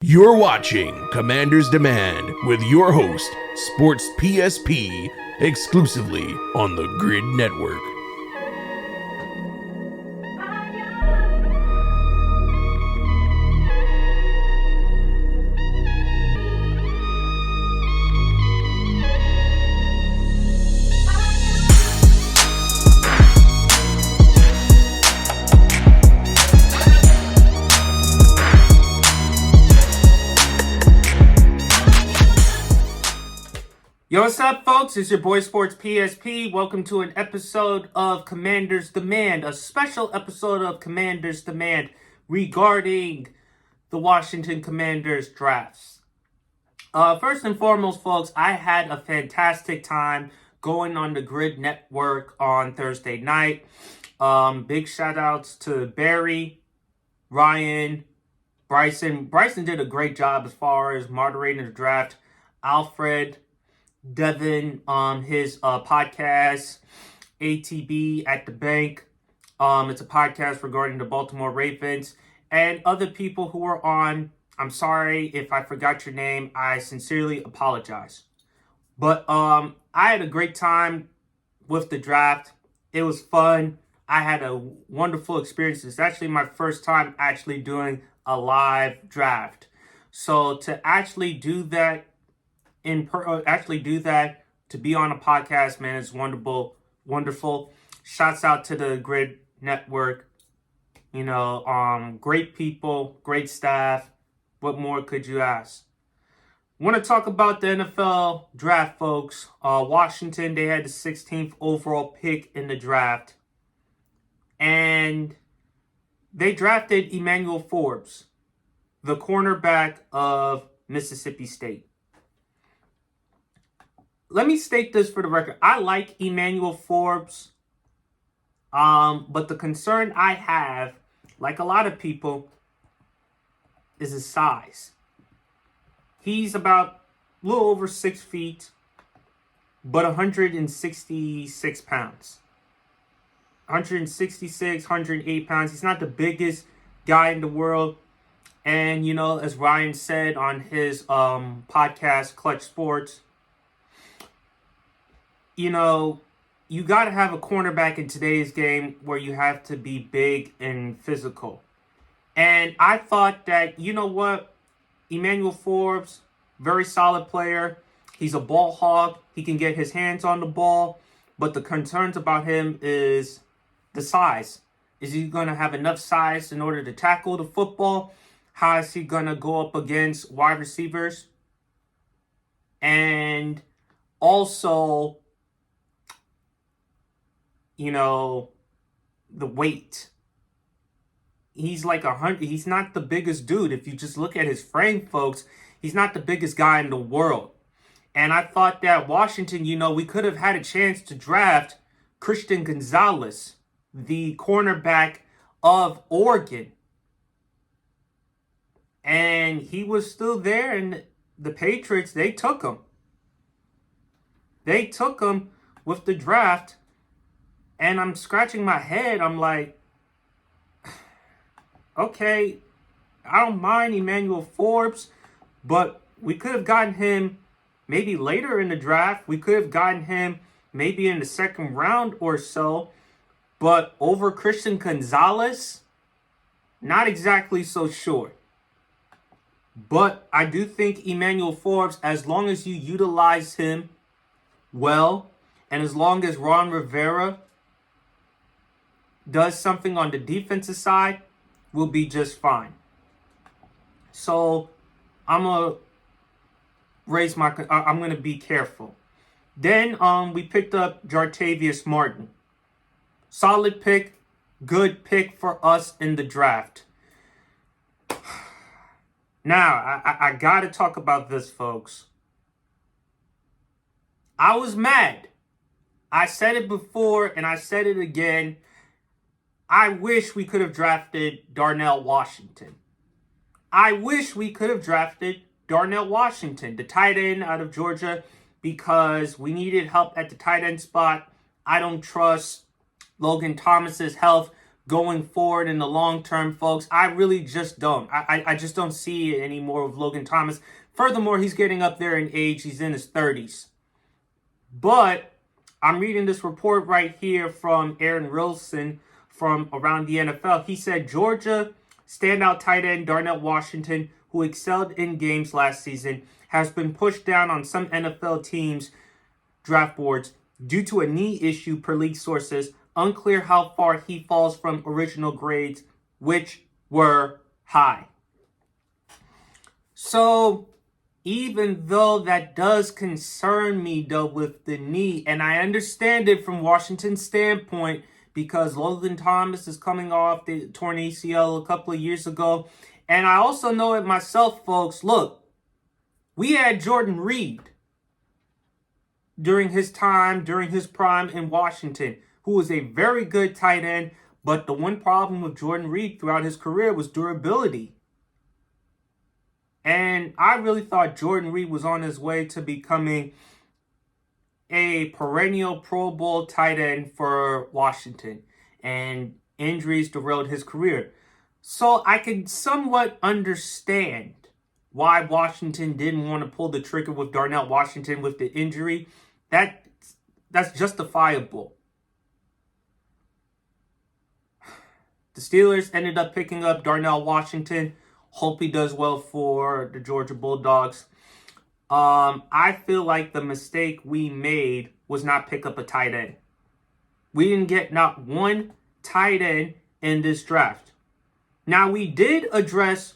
You're watching Commander's Demand with your host, Sports PSP, exclusively on the GRYD Network. Yo, what's up, folks? It's your boy Sports PSP. Welcome to an episode of Commander's Demand, a special episode of Commander's Demand regarding the Washington Commanders drafts. First and foremost, folks, I had a fantastic time going on the GRYD Network on Thursday night. Big shout outs to Barry, Ryan, Bryson. Bryson did a great job as far as moderating the draft. Alfred, Devin, his podcast, ATB at the Bank. It's a podcast regarding the Baltimore Ravens and other people who are on. I'm sorry if I forgot your name. I sincerely apologize. But I had a great time with the draft. It was fun. I had a wonderful experience. It's actually my first time actually doing a live draft. So to actually do that to be on a podcast, man, is wonderful. Shouts out to the GRYD Network. Great people, great staff. What more could you ask? Want to talk about the NFL draft, folks. Washington, they had the 16th overall pick in the draft. And they drafted Emmanuel Forbes, the cornerback of Mississippi State. Let me state this for the record. I like Emmanuel Forbes, but the concern I have, like a lot of people, is his size. He's about a little over 6 feet, but 166 pounds. 166, 108 pounds. He's not the biggest guy in the world. And, as Ryan said on his podcast, Clutch Sports, you got to have a cornerback in today's game where you have to be big and physical. And I thought that, Emmanuel Forbes, very solid player. He's a ball hog. He can get his hands on the ball. But the concerns about him is the size. Is he going to have enough size in order to tackle the football? How is he going to go up against wide receivers? And also, the weight. He's like 100. He's not the biggest dude. If you just look at his frame, folks, he's not the biggest guy in the world. And I thought that Washington, we could have had a chance to draft Christian Gonzalez, the cornerback of Oregon. And he was still there, and the Patriots, they took him. They took him with the draft. And I'm scratching my head. I'm like, okay, I don't mind Emmanuel Forbes, but we could have gotten him maybe later in the draft. We could have gotten him maybe in the second round or so. But over Christian Gonzalez, not exactly so sure. But I do think Emmanuel Forbes, as long as you utilize him well, and as long as Ron Rivera does something on the defensive side, will be just fine. So I'm gonna be careful. Then we picked up Jartavius Martin. Solid pick, good pick for us in the draft. Now, I gotta talk about this, folks. I was mad. I said it before and I said it again. I wish we could have drafted Darnell Washington. I wish we could have drafted Darnell Washington, the tight end out of Georgia, because we needed help at the tight end spot. I don't trust Logan Thomas's health going forward in the long term, folks. I really just don't. I just don't see it anymore with Logan Thomas. Furthermore, he's getting up there in age. He's in his 30s. But I'm reading this report right here from Aaron Wilson from around the NFL. He said Georgia standout tight end Darnell Washington, who excelled in games last season, has been pushed down on some NFL teams' draft boards due to a knee issue per league sources. Unclear how far he falls from original grades, which were high. So, even though that does concern me, though, with the knee, and I understand it from Washington's standpoint, because Logan Thomas is coming off the torn ACL a couple of years ago, and I also know it myself, folks. Look, we had Jordan Reed during his prime in Washington, who was a very good tight end, but the one problem with Jordan Reed throughout his career was durability. And I really thought Jordan Reed was on his way to becoming a perennial Pro Bowl tight end for Washington. And injuries derailed his career. So I can somewhat understand why Washington didn't want to pull the trigger with Darnell Washington with the injury. That's justifiable. The Steelers ended up picking up Darnell Washington. Hope he does well for the Georgia Bulldogs. I feel like the mistake we made was not pick up a tight end. We didn't get not one tight end in this draft. Now, we did address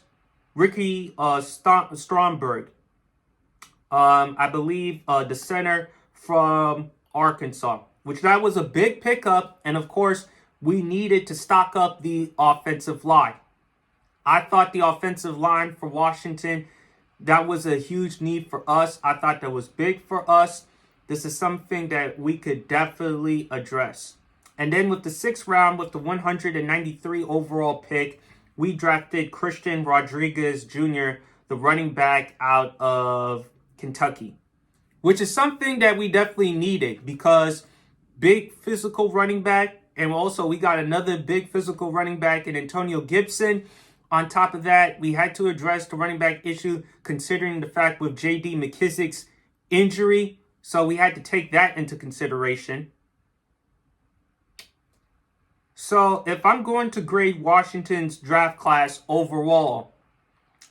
Ricky Stromberg. I believe the center from Arkansas, which that was a big pickup. And of course, we needed to stock up the offensive line. I thought the offensive line for Washington, that was a huge need for us. I thought that was big for us. This is something that we could definitely address. And then with the 6th round, with the 193 overall pick, we drafted Christian Rodriguez Jr., the running back out of Kentucky, which is something that we definitely needed because big physical running back, and also we got another big physical running back in Antonio Gibson. On top of that, we had to address the running back issue considering the fact with J.D. McKissick's injury. So we had to take that into consideration. So if I'm going to grade Washington's draft class overall,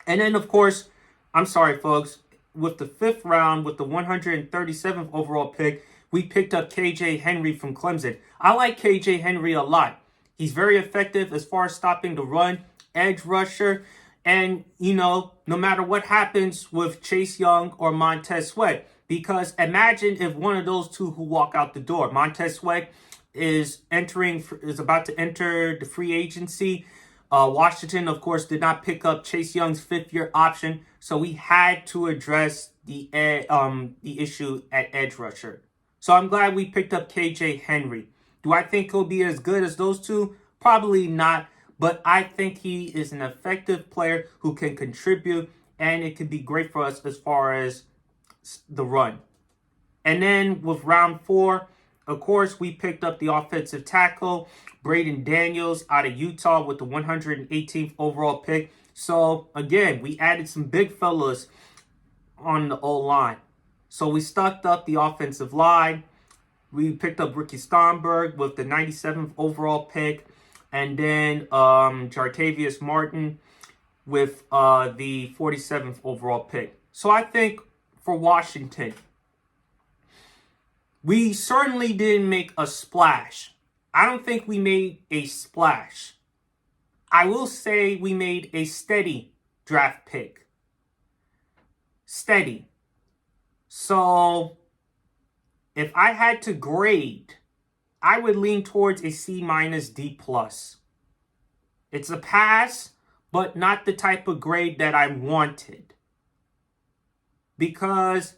and then of course, I'm sorry folks, with the 5th round, with the 137th overall pick, we picked up KJ Henry from Clemson. I like KJ Henry a lot. He's very effective as far as stopping the run, edge rusher, and, no matter what happens with Chase Young or Montez Sweat, because imagine if one of those two who walk out the door, Montez Sweat is about to enter the free agency. Washington, of course, did not pick up Chase Young's 5th-year option, so we had to address the issue at edge rusher. So I'm glad we picked up KJ Henry. Do I think he'll be as good as those two? Probably not. But I think he is an effective player who can contribute, and it could be great for us as far as the run. And then with round 4, of course, we picked up the offensive tackle, Braden Daniels out of Utah with the 118th overall pick. So, again, we added some big fellas on the O-line. So we stocked up the offensive line. We picked up Ricky Stromberg with the 97th overall pick. And then Jartavius Martin with the 47th overall pick. So I think for Washington, we certainly didn't make a splash. I don't think we made a splash. I will say we made a steady draft pick. Steady. So if I had to grade, I would lean towards a C- D+. It's a pass, but not the type of grade that I wanted. Because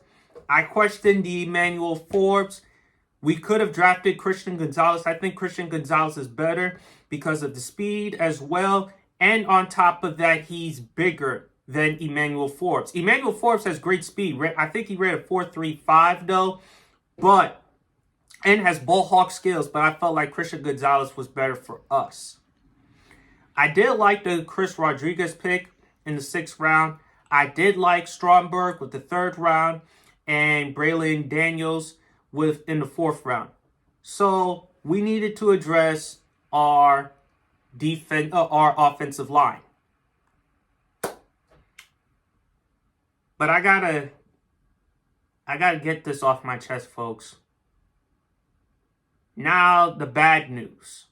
I questioned the Emmanuel Forbes. We could have drafted Christian Gonzalez. I think Christian Gonzalez is better because of the speed as well. And on top of that, he's bigger than Emmanuel Forbes. Emmanuel Forbes has great speed. I think he ran a 4.35 though. And has ball hawk skills, but I felt like Christian Gonzalez was better for us. I did like the Chris Rodriguez pick in the 6th round. I did like Stromberg with the 3rd round and Braylon Daniels in the 4th round. So we needed to address our our offensive line. But I gotta get this off my chest, folks. Now the bad news.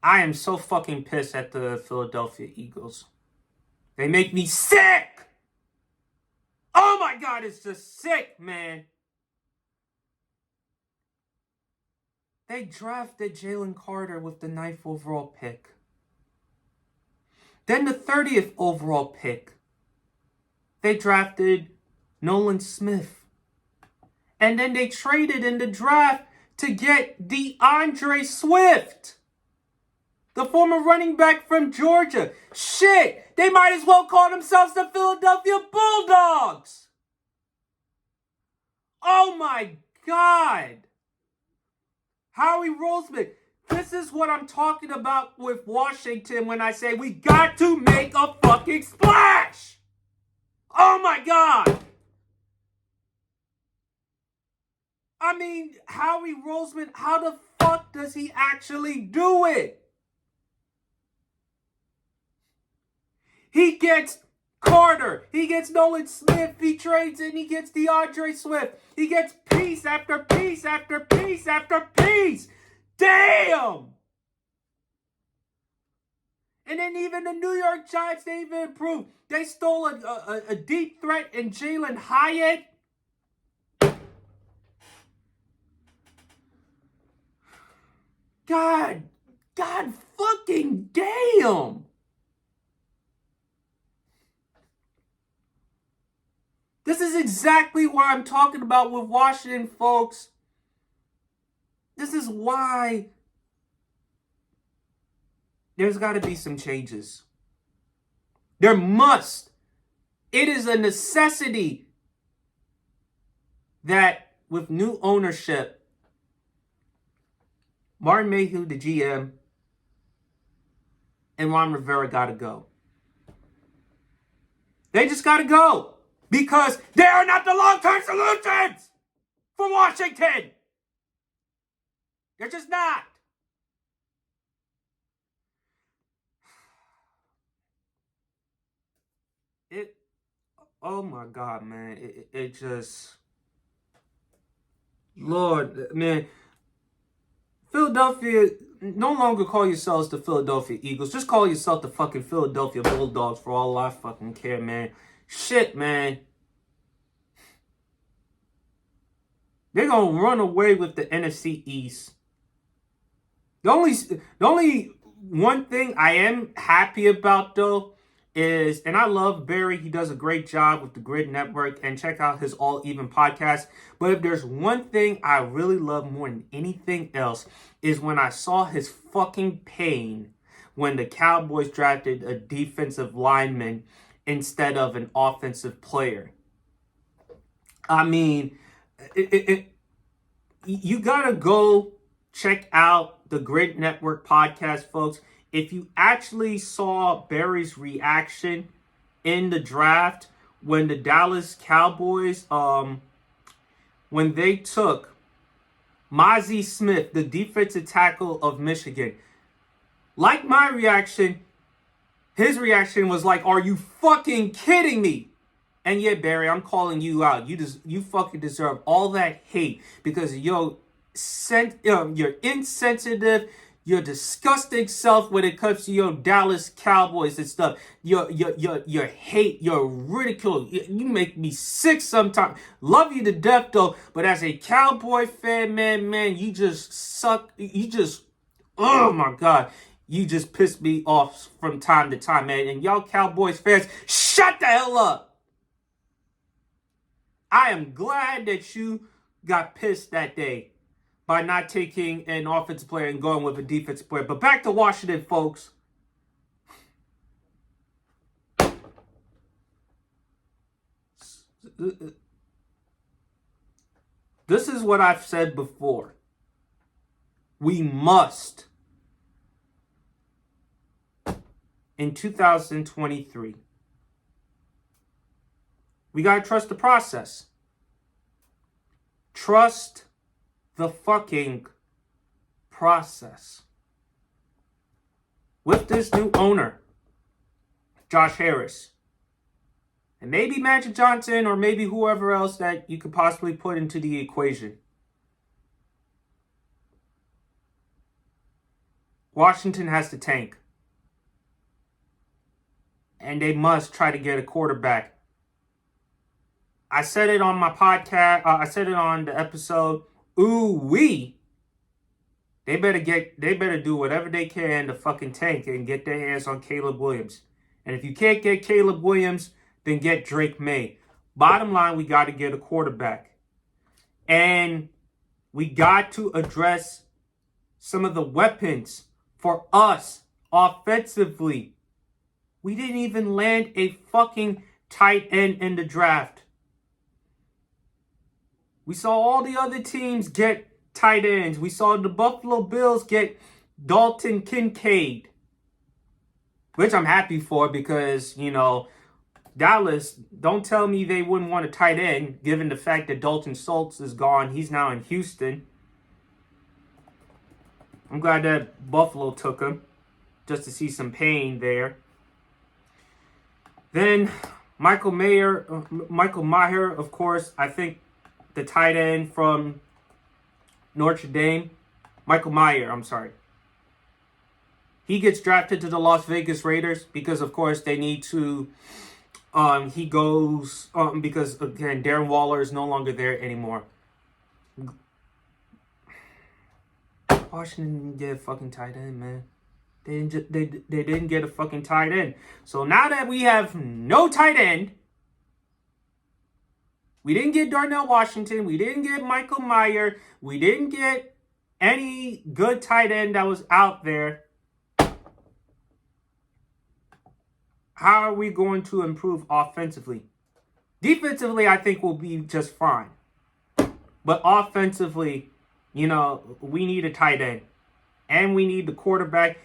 I am so fucking pissed at the Philadelphia Eagles. They make me sick! Oh my God, it's just sick, man. They drafted Jalen Carter with the 9th overall pick. Then the 30th overall pick, they drafted Nolan Smith. And then they traded in the draft to get DeAndre Swift, the former running back from Georgia. Shit, they might as well call themselves the Philadelphia Bulldogs. Oh my God. Howie Roseman, this is what I'm talking about with Washington when I say we got to make a fucking splash. Oh my God. I mean, Howie Roseman, how the fuck does he actually do it? He gets Carter. He gets Nolan Smith. He trades and he gets DeAndre Swift. He gets piece after piece after piece after piece. Damn! And then even the New York Giants, they even improved. They stole a deep threat in Jalen Hyatt. God fucking damn! This is exactly what I'm talking about with Washington, folks. This is why there's got to be some changes. There must. It is a necessity that with new ownership, Martin Mayhew, the GM, and Ron Rivera got to go. They just got to go. Because they are not the long-term solutions for Washington. They're just not. Oh my God, man. It just, Lord, man. Philadelphia, no longer call yourselves the Philadelphia Eagles. Just call yourself the fucking Philadelphia Bulldogs for all I fucking care, man. Shit, man. They're going to run away with the NFC East. The only one thing I am happy about, though, is, and I love Barry. He does a great job with the GRYD Network, and check out his All Even podcast. But if there's one thing I really love more than anything else, is when I saw his fucking pain when the Cowboys drafted a defensive lineman instead of an offensive player. I mean, you gotta go check out the GRYD Network podcast, folks. If you actually saw Barry's reaction in the draft when the Dallas Cowboys, when they took Mazi Smith, the defensive tackle of Michigan, like my reaction, his reaction was like, "Are you fucking kidding me?" And yeah, Barry, I'm calling you out. You fucking deserve all that hate because of your insensitive, your disgusting self when it comes to your Dallas Cowboys and stuff. Your hate, your ridicule. You make me sick sometimes. Love you to death though, but as a Cowboy fan, man, you just suck. Oh my God. You just piss me off from time to time, man. And y'all Cowboys fans, shut the hell up. I am glad that you got pissed that day by not taking an offensive player and going with a defensive player. But back to Washington, folks. This is what I've said before. We must in 2023. We got to trust the process. Trust the fucking process. With this new owner, Josh Harris, and maybe Magic Johnson, or maybe whoever else that you could possibly put into the equation, Washington has to tank. And they must try to get a quarterback. I said it on my podcast. I said it on the episode. They better do whatever they can to fucking tank and get their hands on Caleb Williams. And if you can't get Caleb Williams, then get Drake May. Bottom line, we got to get a quarterback. And we got to address some of the weapons for us offensively. We didn't even land a fucking tight end in the draft. We saw all the other teams get tight ends. We saw the Buffalo Bills get Dalton Kincaid, which I'm happy for because, you know, Dallas, don't tell me they wouldn't want a tight end given the fact that Dalton Schultz is gone. He's now in Houston. I'm glad that Buffalo took him just to see some pain there. Then Michael Mayer, of course, I think the tight end from Notre Dame, Michael Mayer, I'm sorry. He gets drafted to the Las Vegas Raiders because, of course, they need to, he goes, because, again, Darren Waller is no longer there anymore. Washington didn't get a fucking tight end, man. They didn't get a fucking tight end. So now that we have no tight end, we didn't get Darnell Washington, we didn't get Michael Mayer, we didn't get any good tight end that was out there. How are we going to improve offensively? Defensively, I think we'll be just fine. But offensively, you know, we need a tight end. And we need the quarterback.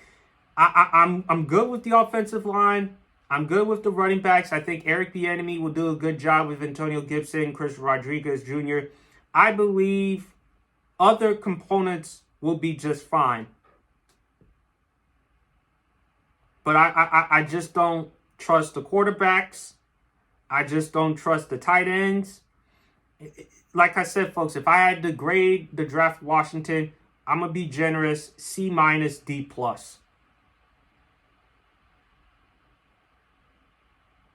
I'm good with the offensive line. I'm good with the running backs. I think Eric Bieniemy will do a good job with Antonio Gibson, Chris Rodriguez Jr. I believe other components will be just fine. But I just don't trust the quarterbacks. I just don't trust the tight ends. Like I said, folks, if I had to grade the draft Washington, I'm going to be generous, C-, D+.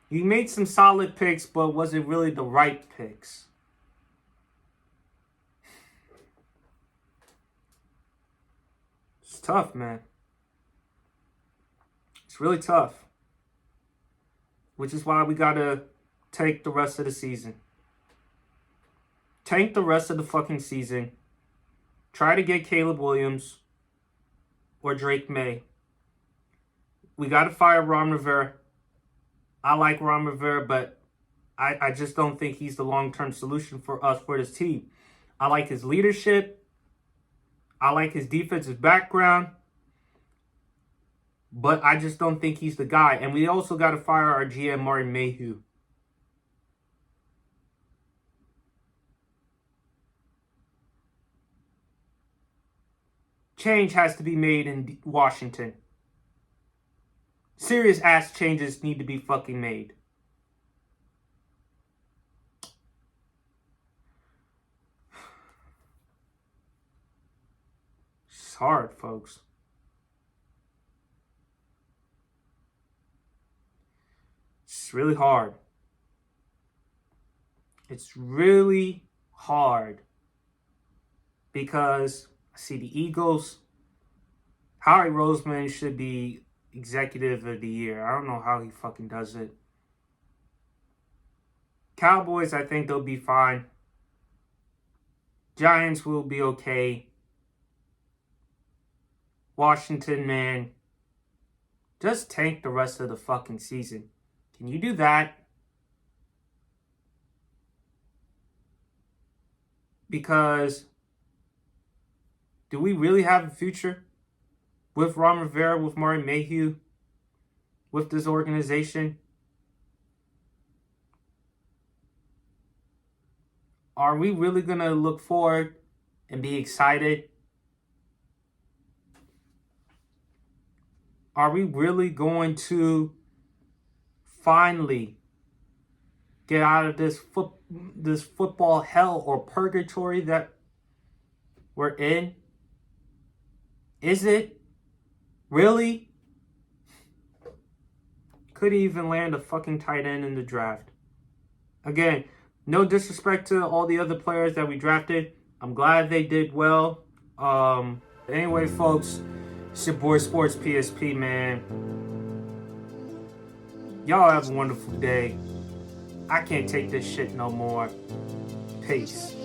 You made some solid picks, but was it really the right picks? It's tough, man. It's really tough. Which is why we got to take the rest of the season. Tank the rest of the fucking season. Try to get Caleb Williams or Drake May. We got to fire Ron Rivera. I like Ron Rivera, but I just don't think he's the long-term solution for us, for this team. I like his leadership. I like his defensive background. But I just don't think he's the guy. And we also got to fire our GM, Martin Mayhew. Change has to be made in Washington. Serious ass changes need to be fucking made. It's hard, folks. It's really hard. It's really hard. Because I see the Eagles. Howie Roseman should be Executive of the Year. I don't know how he fucking does it. Cowboys, I think they'll be fine. Giants will be okay. Washington, man. Just tank the rest of the fucking season. Can you do that? Because do we really have a future with Ron Rivera, with Martin Mayhew, with this organization? Are we really going to look forward and be excited? Are we really going to finally get out of this football hell or purgatory that we're in? Is it? Really? Couldn't even land a fucking tight end in the draft. Again, no disrespect to all the other players that we drafted. I'm glad they did well. Anyway, folks, it's your boy Sports PSP, man. Y'all have a wonderful day. I can't take this shit no more. Peace.